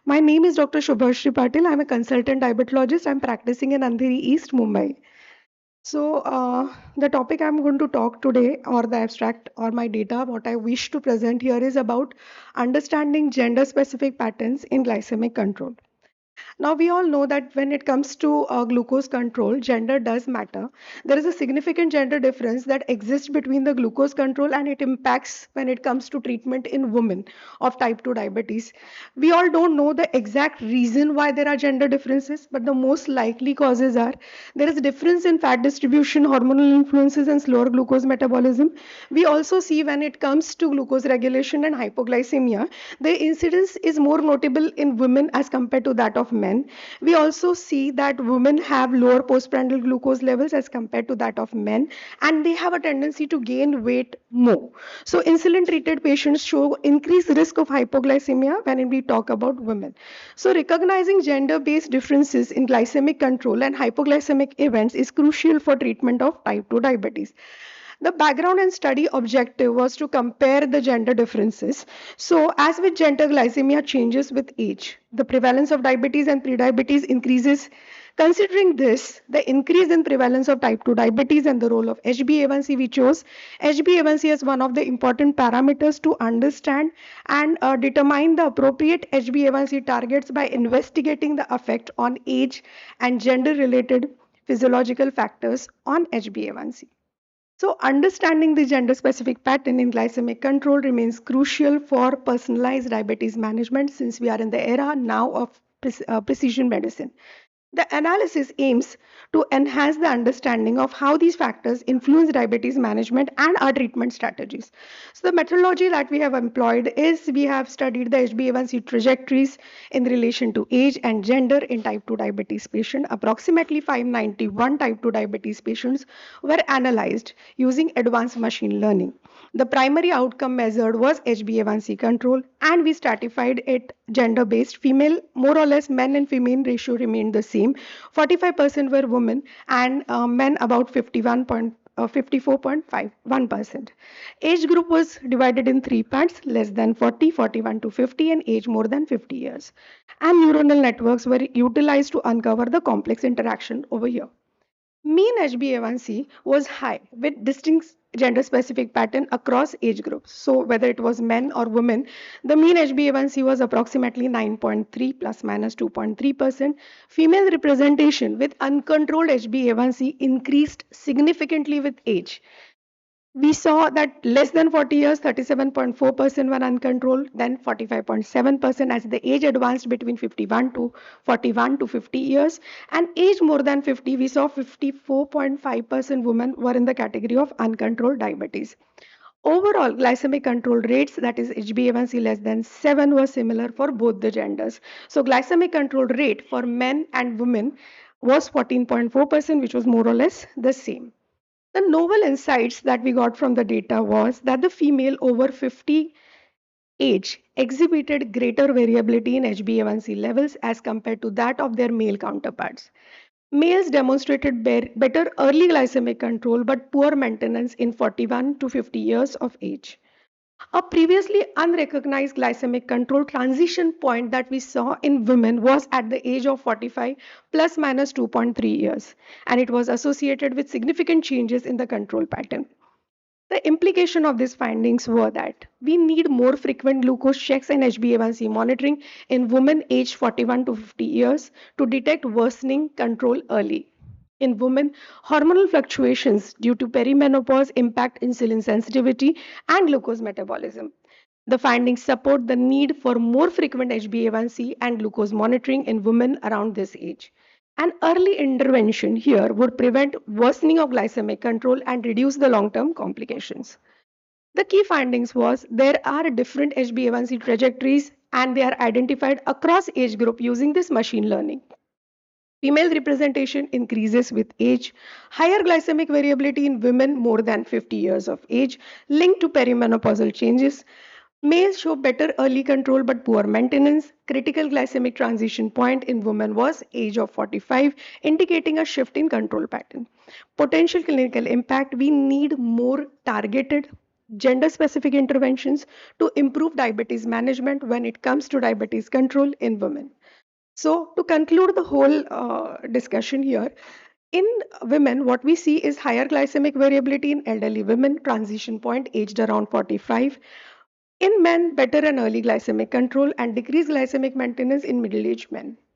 My name is Dr. Subhashree Patil. I'm a consultant diabetologist. I'm practicing in Andheri East, Mumbai. The topic I'm going to talk today, or the abstract or my data, what I wish to present here is about understanding gender specific patterns in glycemic control. Now, we all know that when it comes to glucose control, gender does matter. There is a significant gender difference that exists between the glucose control and it impacts when it comes to treatment in women of type 2 diabetes. We all don't know the exact reason why there are gender differences, but the most likely causes are there is a difference in fat distribution, hormonal influences, and slower glucose metabolism. We also see when it comes to glucose regulation and hypoglycemia, the incidence is more notable in women as compared to that of men. We also see that women have lower postprandial glucose levels as compared to that of men, and they have a tendency to gain weight more. So, insulin treated patients show increased risk of hypoglycemia when we talk about women. So, recognizing gender based differences in glycemic control and hypoglycemic events is crucial for treatment of type 2 diabetes. The background and study objective was to compare the gender differences. So, as with gender, glycemia changes with age. The prevalence of diabetes and prediabetes increases. Considering this, the increase in prevalence of type 2 diabetes and the role of HbA1c, we chose HbA1c as one of the important parameters to understand and determine the appropriate HbA1c targets by investigating the effect on age and gender related physiological factors on HbA1c. So, understanding the gender specific pattern in glycemic control remains crucial for personalized diabetes management since we are in the era now of precision medicine. The analysis aims to enhance the understanding of how these factors influence diabetes management and our treatment strategies. So, the methodology that we have employed is we have studied the HbA1c trajectories in relation to age and gender in type 2 diabetes patient. Approximately 591 type 2 diabetes patients were analyzed using advanced machine learning. The primary outcome measured was HbA1c control, and we stratified it gender based. Female, more or less, men and female ratio remained the same. 45% were women, and men about 54.51%. Age group was divided in three parts: less than 40, 41 to 50, and age more than 50 years. And neuronal networks were utilized to uncover the complex interaction over here. Mean HbA1c was high with distinct gender specific pattern across age groups. So whether it was men or women, the mean HbA1c was approximately 9.3 plus minus 2.3%. Female representation with uncontrolled HbA1c increased significantly with age. We saw that less than 40 years, 37.4% were uncontrolled, then 45.7% as the age advanced between 41 to 50 years, and age more than 50, we saw 54.5% women were in the category of uncontrolled diabetes. Overall, glycemic control rates, that is HbA1c less than 7, were similar for both the genders. So, glycemic control rate for men and women was 14.4%, which was more or less the same. The novel insights that we got from the data was that the female over 50 age exhibited greater variability in HbA1c levels as compared to that of their male counterparts. Males demonstrated better early glycemic control but poor maintenance in 41 to 50 years of age. A previously unrecognized glycemic control transition point that we saw in women was at the age of 45 plus minus 2.3 years, and it was associated with significant changes in the control pattern. The implication of these findings were that we need more frequent glucose checks and HbA1c monitoring in women aged 41 to 50 years to detect worsening control early. In women, hormonal fluctuations due to perimenopause impact insulin sensitivity and glucose metabolism. The findings support the need for more frequent HbA1c and glucose monitoring in women around this age. An early intervention here would prevent worsening of glycemic control and reduce the long-term complications. The key findings was there are different HbA1c trajectories and they are identified across age group using this machine learning. Female representation increases with age. Higher glycemic variability in women more than 50 years of age linked to perimenopausal changes. Males show better early control but poor maintenance. Critical glycemic transition point in women was age of 45, indicating a shift in control pattern. Potential clinical impact: we need more targeted gender specific interventions to improve diabetes management when it comes to diabetes control in women. So, to conclude the whole discussion here, in women, what we see is higher glycemic variability in elderly women, transition point aged around 45. In men, better and early glycemic control and decreased glycemic maintenance in middle aged men.